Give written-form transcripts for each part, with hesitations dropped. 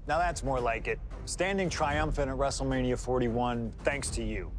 Now that's more like it. Standing triumphant at WrestleMania 41 thanks to you.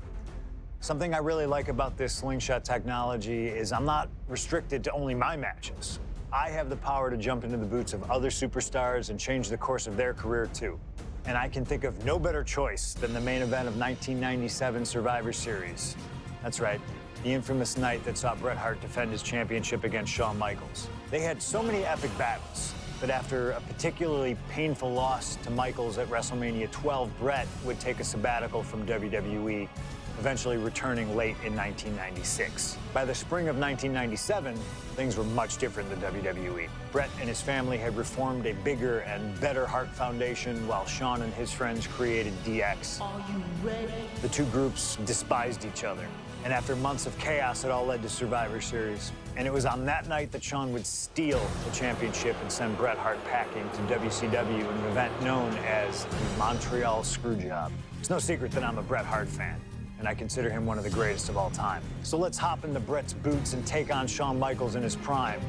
Something I really like about this slingshot technology is I'm not restricted to only my matches. I have the power to jump into the boots of other superstars and change the course of their career too. And I can think of no better choice than the main event of 1997 Survivor Series. That's right, the infamous night that saw Bret Hart defend his championship against Shawn Michaels. They had so many epic battles, but after a particularly painful loss to Michaels at WrestleMania 12, Bret would take a sabbatical from WWE, eventually returning late in 1996. By the spring of 1997, things were much different than WWE. Bret and his family had reformed a bigger and better Hart Foundation, while Shawn and his friends created DX. Are you ready? The two groups despised each other, and after months of chaos, it all led to Survivor Series. And it was on that night that Shawn would steal the championship and send Bret Hart packing to WCW in an event known as the Montreal Screwjob. It's no secret that I'm a Bret Hart fan, and I consider him one of the greatest of all time. So let's hop into Bret's boots and take on Shawn Michaels in his prime,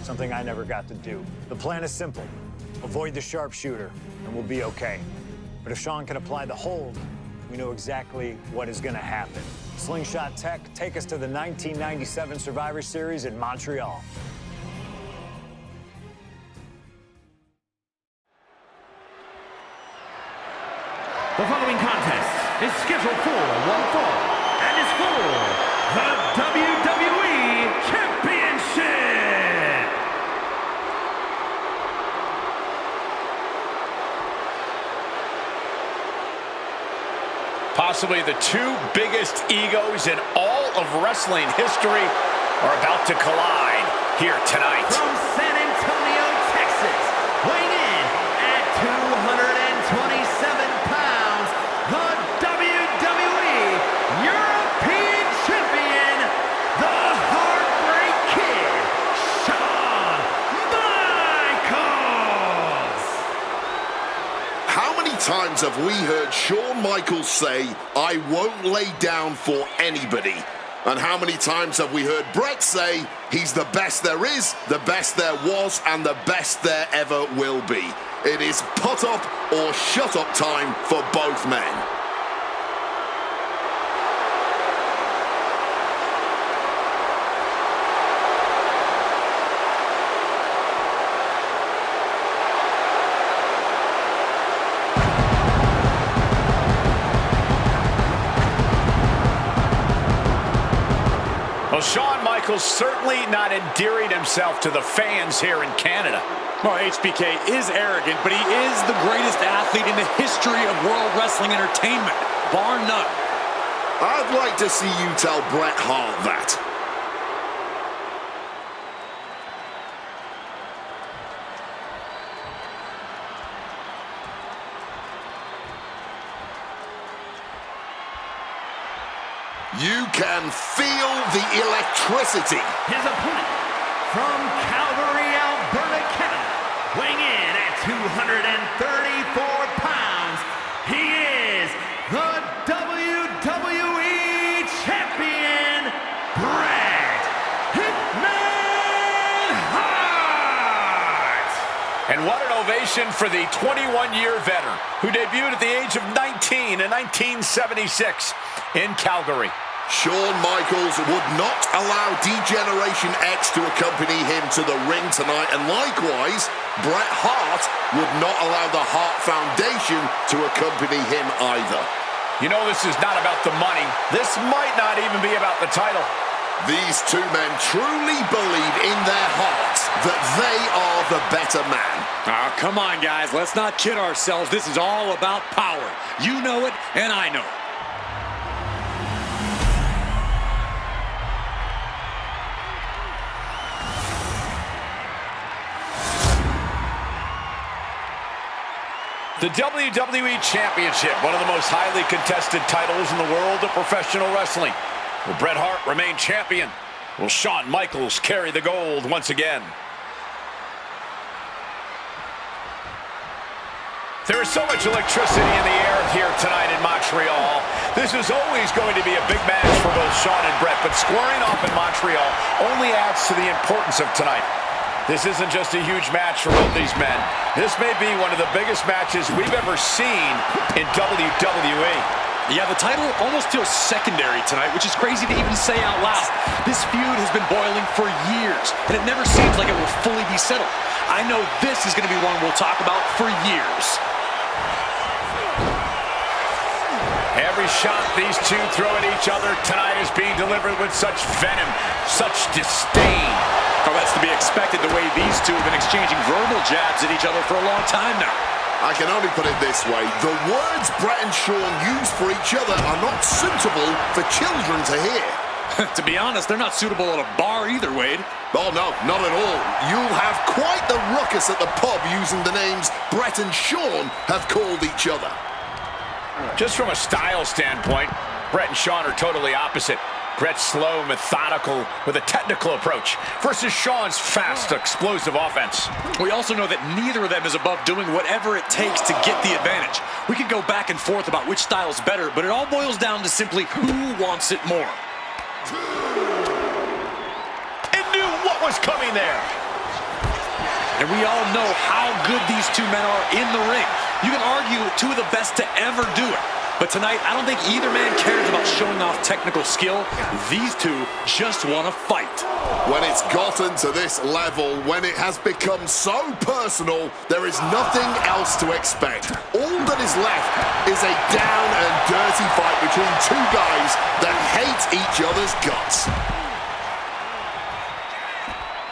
something I never got to do. The plan is simple. Avoid the sharpshooter, and we'll be okay. But if Shawn can apply the hold, we know exactly what is gonna happen. Slingshot Tech, take us to the 1997 Survivor Series in Montreal. The following contest is scheduled for one fall and is for the WWE Championship. Possibly the two biggest egos in all of wrestling history are about to collide here tonight. From San Antonio, Texas, weighing in at 227 pounds, the WWE European Champion, the Heartbreak Kid, Shawn Michaels. How many times have we heard Shawn Michaels say, "I won't lay down for anybody"? And how many times have we heard Bret say, he's the best there is, the best there was, and the best there ever will be? It is put up or shut up time for both men. Well, Shawn Michaels certainly not endearing himself to the fans here in Canada. Well, HBK is arrogant, but he is the greatest athlete in the history of World Wrestling Entertainment, bar none. I'd like to see you tell Bret Hart that. You can feel the electricity. His opponent from Calgary, Alberta, Canada, weighing in at 234 pounds, he is the WWE Champion, Bret Hitman Hart! And what an ovation for the 21-year veteran who debuted at the age of 19 in 1976 in Calgary. Shawn Michaels would not allow D-Generation X to accompany him to the ring tonight, and likewise, Bret Hart would not allow the Hart Foundation to accompany him either. You know, this is not about the money. This might not even be about the title. These two men truly believe in their hearts that they are the better man. Oh, come on, guys. Let's not kid ourselves. This is all about power. You know it, and I know it. The WWE Championship, one of the most highly contested titles in the world of professional wrestling. Will Bret Hart remain champion? Will Shawn Michaels carry the gold once again? There is so much electricity in the air here tonight in Montreal. This is always going to be a big match for both Shawn and Bret, but squaring off in Montreal only adds to the importance of tonight. This isn't just a huge match for both these men. This may be one of the biggest matches we've ever seen in WWE. Yeah, the title almost feels secondary tonight, which is crazy to even say out loud. This feud has been boiling for years, and it never seems like it will fully be settled. I know this is going to be one we'll talk about for years. Every shot these two throw at each other tonight is being delivered with such venom, such disdain. Oh, that's to be expected the way these two have been exchanging verbal jabs at each other for a long time now. I can only put it this way. The words Bret and Shawn use for each other are not suitable for children to hear. To be honest, they're not suitable at a bar either, Wade. Oh, no, not at all. You'll have quite the ruckus at the pub using the names Bret and Shawn have called each other. Just from a style standpoint, Bret and Shawn are totally opposite. Bret's slow, methodical, with a technical approach versus Shawn's fast, explosive offense. We also know that neither of them is above doing whatever it takes to get the advantage. We could go back and forth about which style's better, but it all boils down to simply who wants it more. And knew what was coming there. And we all know how good these two men are in the ring. You can argue two of the best to ever do it. But tonight, I don't think either man cares about showing off technical skill. These two just want to fight. When it's gotten to this level, when it has become so personal, there is nothing else to expect. All that is left is a down and dirty fight between two guys that hate each other's guts.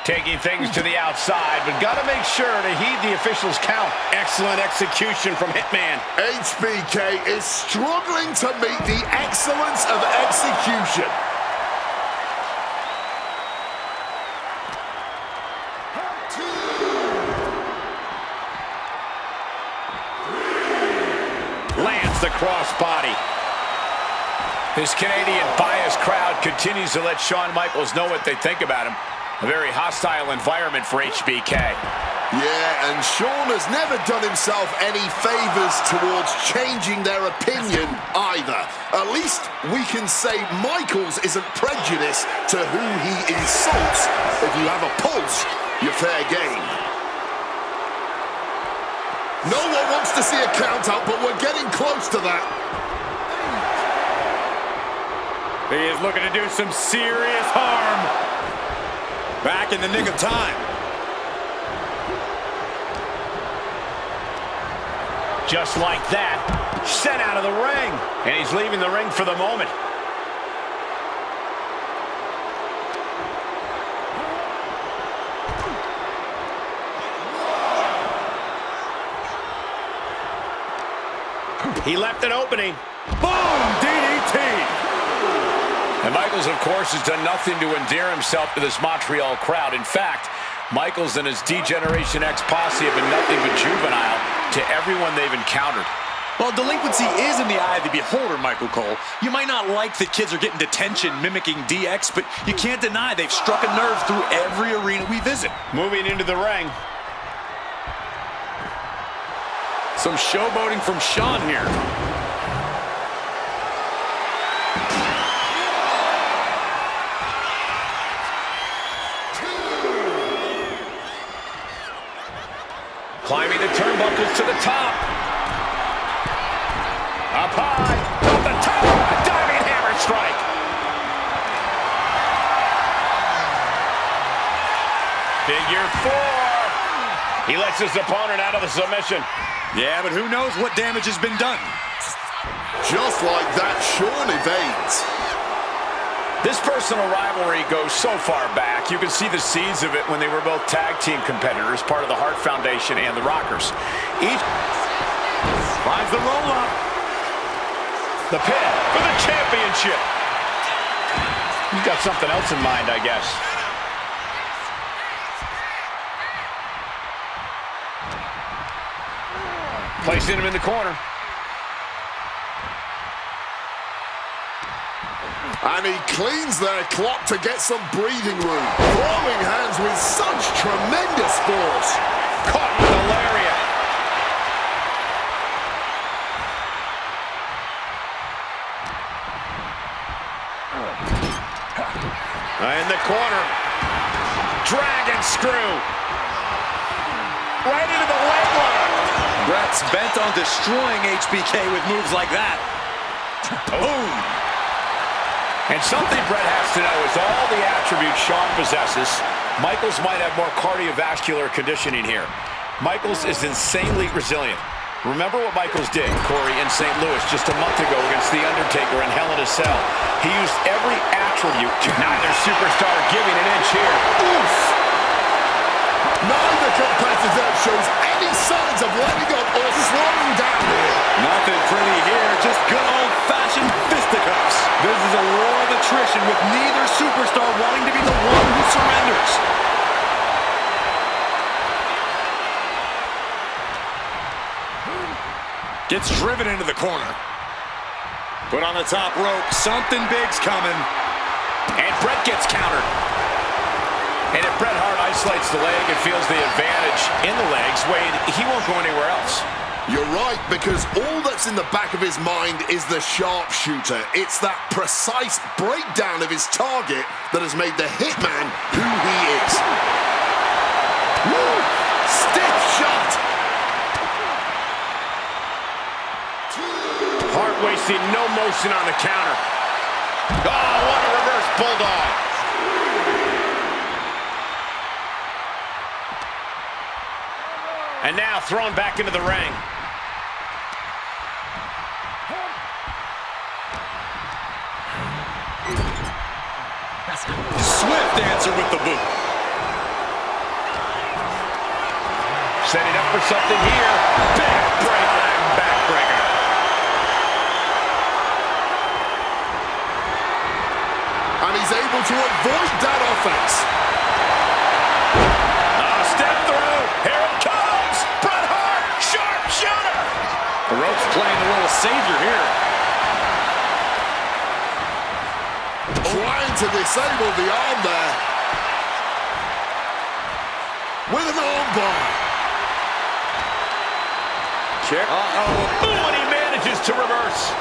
Taking things to the outside, but got to make sure to heed the officials' count. Excellent execution from Hitman. HBK is struggling to meet the excellence of execution. Lands the crossbody. This Canadian biased crowd continues to let Shawn Michaels know what they think about him. A very hostile environment for HBK. Yeah, and Shawn has never done himself any favors towards changing their opinion either. At least we can say Michaels isn't prejudiced to who he insults. If you have a pulse, you're fair game. No one wants to see a count out, but we're getting close to that. He is looking to do some serious harm. Back in the nick of time. Just like that, sent out of the ring. And he's leaving the ring for the moment. He left an opening. Boom! DDT! And Michaels, of course, has done nothing to endear himself to this Montreal crowd. In fact, Michaels and his D-Generation X posse have been nothing but juvenile to everyone they've encountered. Well, delinquency is in the eye of the beholder, Michael Cole. You might not like that kids are getting detention mimicking DX, but you can't deny they've struck a nerve through every arena we visit. Moving into the ring. Some showboating from Shawn here. Climbing the turnbuckles to the top. Up high. Off the top. A diving hammer strike. Figure 4. He lets his opponent out of the submission. Yeah, but who knows what damage has been done. Just like that, Shawn evades. This personal rivalry goes so far back, you can see the seeds of it when they were both tag team competitors, part of the Hart Foundation and the Rockers. Each finds the roll-up. The pin for the championship. He's got something else in mind, I guess. Placing him in the corner. And he cleans their clock to get some breathing room. Throwing hands with such tremendous force. Caught with a lariat. In the corner. Dragon screw. right into the leg lock. Brett's bent on destroying HBK with moves like that. Boom. And something Brett has to know is all the attributes Shawn possesses, Michaels might have more cardiovascular conditioning here. Michaels is insanely resilient. Remember what Michaels did, Corey, in St. Louis just a month ago against The Undertaker in Hell in a Cell. He used every attribute. Neither superstar giving an inch here. Oof! Neither competitor shows any signs of letting up or slowing down here. Nothing pretty here, just good old-fashioned fisticuffs. This is a war of attrition with neither superstar wanting to be the one who surrenders. Gets driven into the corner. Put on the top rope. Something big's coming. And Brett gets countered. And if Bret Hart isolates the leg and feels the advantage in the legs, Wade, he won't go anywhere else. You're right, because all that's in the back of his mind is the sharpshooter. It's that precise breakdown of his target that has made the Hitman who he is. Woo! Stiff shot! Hart wasting no motion on the counter. Oh, what a reverse bulldog. And now thrown back into the ring. Swift answer with the boot. Setting up for something here. Big break leg backbreaker. And he's able to avoid that offense. Step through. Here it comes. Bret Hart, sharpshooter. The rope's playing the role of savior here. Trying to disable the arm there. With an arm bar. Check. Uh-oh. Ooh, and he manages to reverse.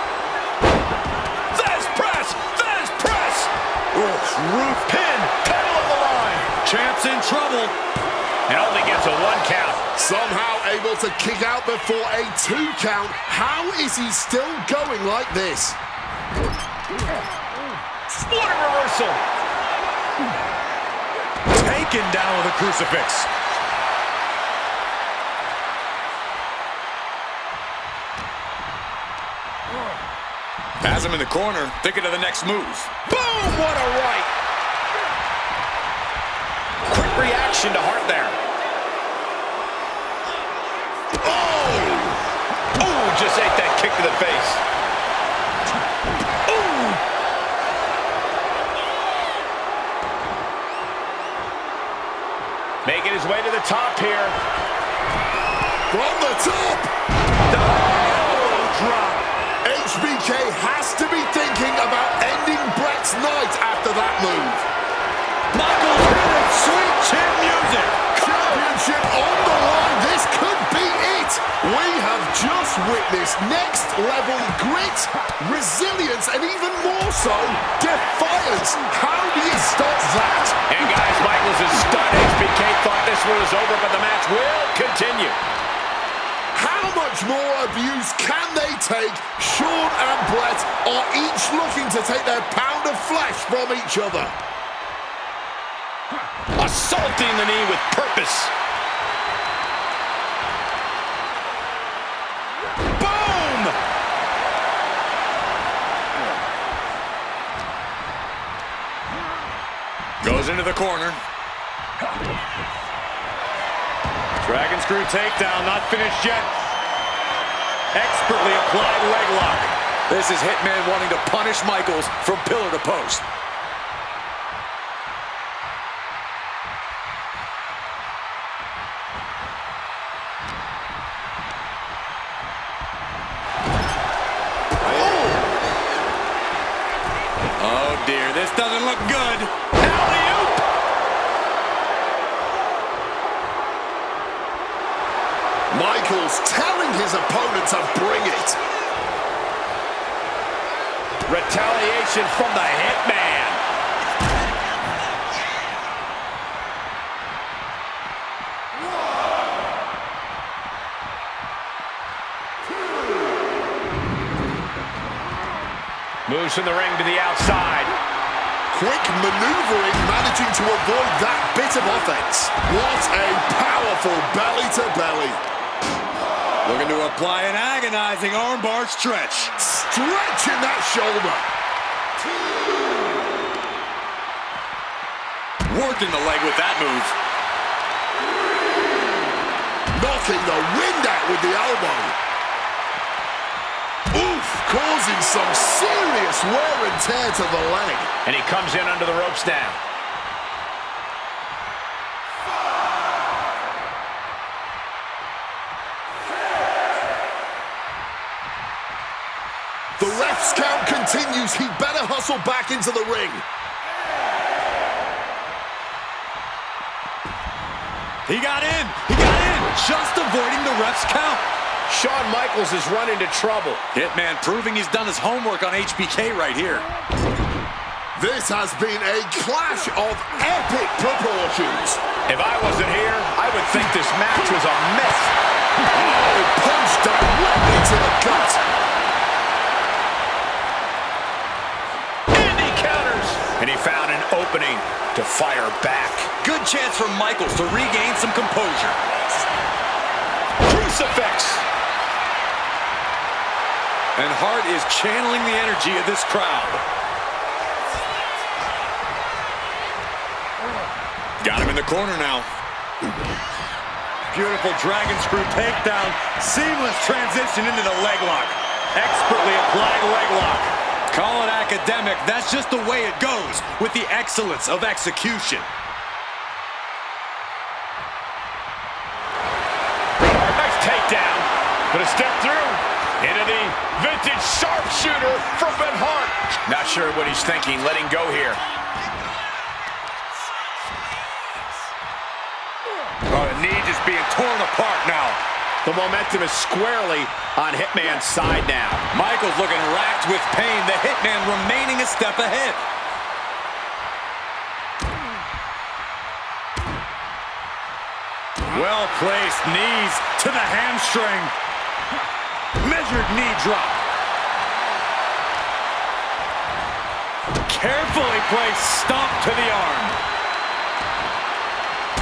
There's press. There's press. Oof, roof Pin. Pedal of the line. Champ's in trouble. And only gets a 1 count. Somehow able to kick out before a 2 count. How is he still going like this? What a reversal. Taken down with a crucifix. Has him in the corner, thinking of the next move. Boom! What a right. Quick reaction to Hart there. Oh! Ooh, just ate that kick to the face. Ooh! Making his way to the top here. From the top! Oh, drop. HBK has to be thinking about ending Brett's night after that move. Michaels hit it, sweet chin music. Championship on the line. This could be it. We have just witnessed next level grit, resilience, and even more so, defiance. How do you stop that? And guys, Michaels is stunned. HBK thought this one was over, but the match will continue. How much more abuse can they take? Shawn and Brett are each looking to take their pound of flesh from each other. Assaulting the knee with purpose. Boom! Goes into the corner. Dragon screw takedown, not finished yet. Expertly applied leg lock. This is Hitman wanting to punish Michaels from pillar to post. Oh dear, this doesn't look good. Alley-oop! Michaels telling his opponent to bring it. Retaliation from the Hitman. Moves from the ring to the outside. Quick maneuvering, managing to avoid that bit of offense. What a powerful belly-to-belly. Looking to apply an agonizing armbar stretch. Stretching that shoulder. Working the leg with that move. Knocking the wind out with the elbow. Oof, causing some serious wear and tear to the leg. And he comes in under the ropes now. The ref's count continues. He better hustle back into the ring. He got in. He got in. Just avoiding the ref's count. Shawn Michaels has run into trouble. Hitman proving he's done his homework on HBK right here. This has been a clash of epic proportions. If I wasn't here, I would think this match was a mess. Oh, punch directly to the gut. And he counters. And he found an opening to fire back. Good chance for Michaels to regain some composure. Crucifix. And Hart is channeling the energy of this crowd. Got him in the corner now. Beautiful dragon screw takedown. Seamless transition into the leg lock. Expertly applied leg lock. Call it academic. That's just the way it goes with the excellence of execution. Nice takedown. Gonna step through into the vintage sharpshooter from Hart. Not sure what he's thinking, letting go here. Oh, the knee just being torn apart now. The momentum is squarely on Hitman's side now. Michaels looking racked with pain. The Hitman remaining a step ahead. Well-placed knees to the hamstring. Measured knee drop. Carefully placed stomp to the arm.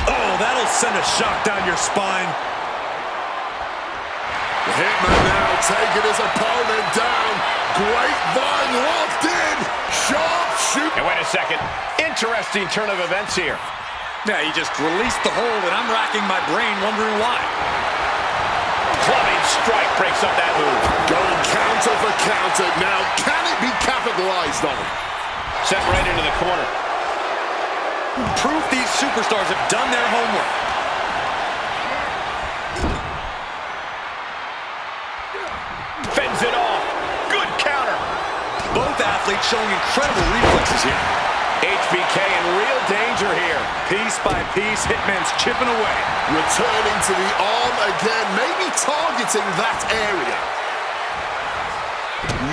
Oh, that'll send a shock down your spine. The Hitman now taking his opponent down. Grapevine locked in. Sharp shoot. And wait a second. Interesting turn of events here. Yeah, he just released the hold, and I'm racking my brain wondering why. Clubbing strike breaks up that move. Going counter for counter. Now, can it be capitalized on? Set right into the corner. Proof these superstars have done their homework. Fends it off. Good counter. Both athletes showing incredible reflexes here. HBK in real danger here. Piece by piece, Hitman's chipping away. Returning to the arm again, maybe targeting that area.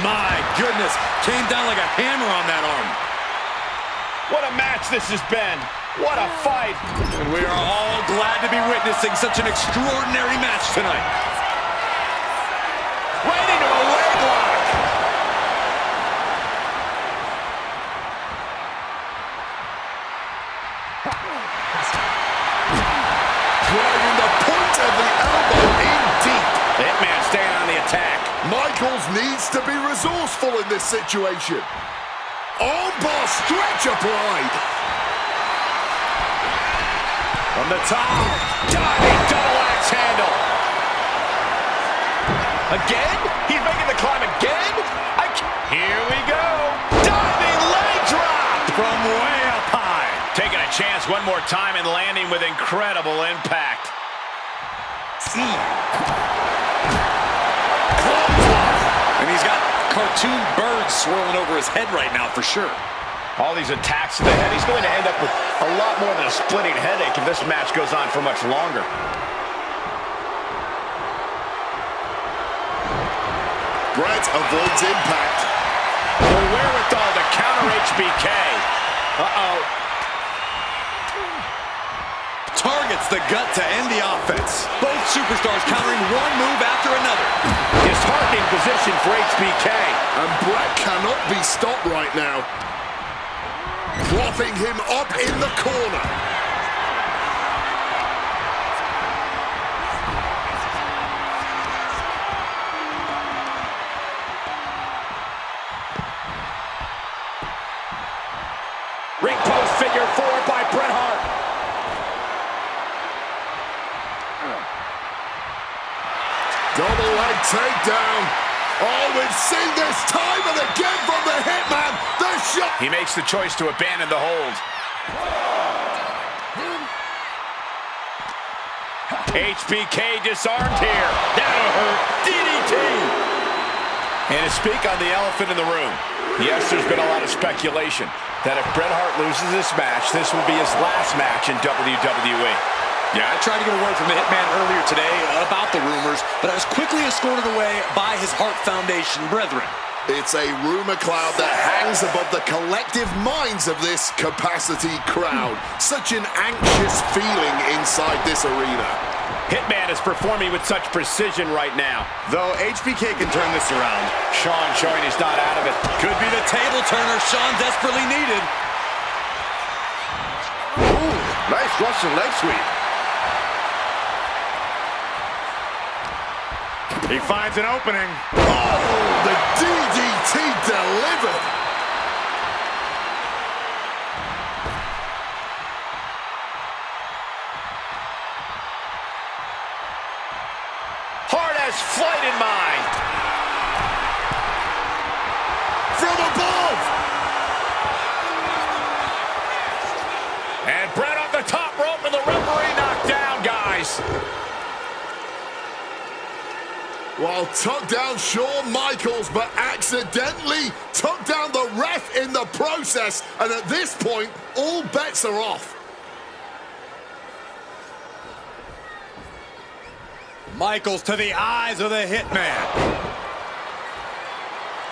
My goodness, came down like a hammer on that arm. What a match this has been. What a fight. And we are all glad to be witnessing such an extraordinary match tonight. Right into a leg lock. Driving the point of the elbow in deep. The Hitman staying on the attack. Michaels needs to be resourceful in this situation. Armbar stretch applied. From the top. Diving double axe handle. Again? He's making the climb again? Here we go. Diving leg drop. From way up high. Taking a chance one more time and landing with incredible impact. And he's got cartoon birds swirling over his head right now for sure. All these attacks to the head. He's going to end up with a lot more than a splitting headache if this match goes on for much longer. Brett avoids impact. The wherewithal to counter HBK. Uh-oh. targets the gut to end the offense. Both superstars countering one move after another. Disheartening position for HBK. And Brett cannot be stopped right now. Propping him up in the corner. Ring post figure 4 by Bret Hart. Double leg takedown. Oh, we've seen this time and again from the Hitman. The shot. He makes the choice to abandon the hold. HBK disarmed here. That'll hurt. DDT. And to speak on the elephant in the room, yes, there's been a lot of speculation that if Bret Hart loses this match, this will be his last match in WWE. Yeah, I tried to get a word from the Hitman earlier today about the rumors, but I was quickly escorted away by his Hart Foundation brethren. It's a rumor cloud that hangs above the collective minds of this capacity crowd. Such an anxious feeling inside this arena. Hitman is performing with such precision right now. Though HBK can turn this around. Shawn showing he's not out of it. Could be the table turner Shawn desperately needed. Ooh, nice Russian leg sweep. He finds an opening. Oh, the DDT delivered. Hart has flight in mind. From above. And Bret off the top rope and the referee knocked down, guys. Well, took down Shawn Michaels, but accidentally took down the ref in the process. And at this point, all bets are off. Michaels to the eyes of the Hitman.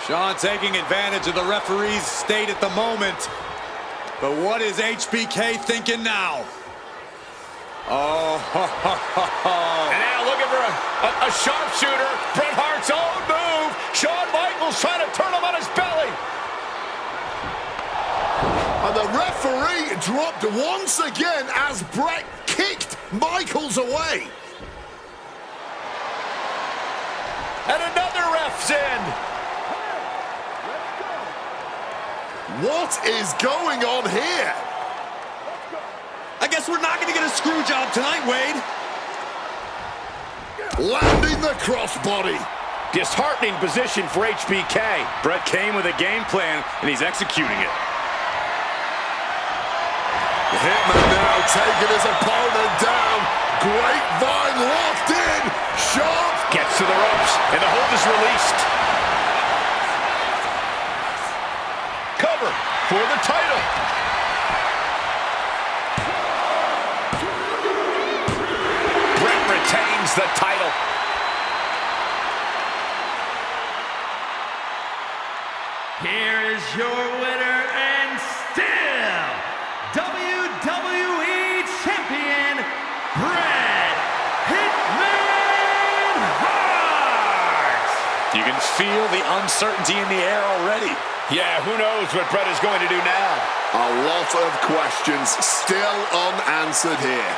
Shawn taking advantage of the referee's state at the moment. But what is HBK thinking now? Oh, And now looking for a sharpshooter. Bret Hart's own move. Shawn Michaels trying to turn him on his belly. And the referee dropped once again as Bret kicked Michaels away. And another ref's in. What is going on here? I guess we're not going to get a screw job tonight, Wade. Landing the crossbody. Disheartening position for HBK. Bret came with a game plan, and he's executing it. The Hitman now taking his opponent down. Grapevine locked in. Sharp. Gets to the ropes, and the hold is released. Cover for the title. Bret retains the title. Here is your winner and still WWE Champion, Bret Hitman Hart. You can feel the uncertainty in the air already. Yeah, who knows what Bret is going to do now? A lot of questions still unanswered here.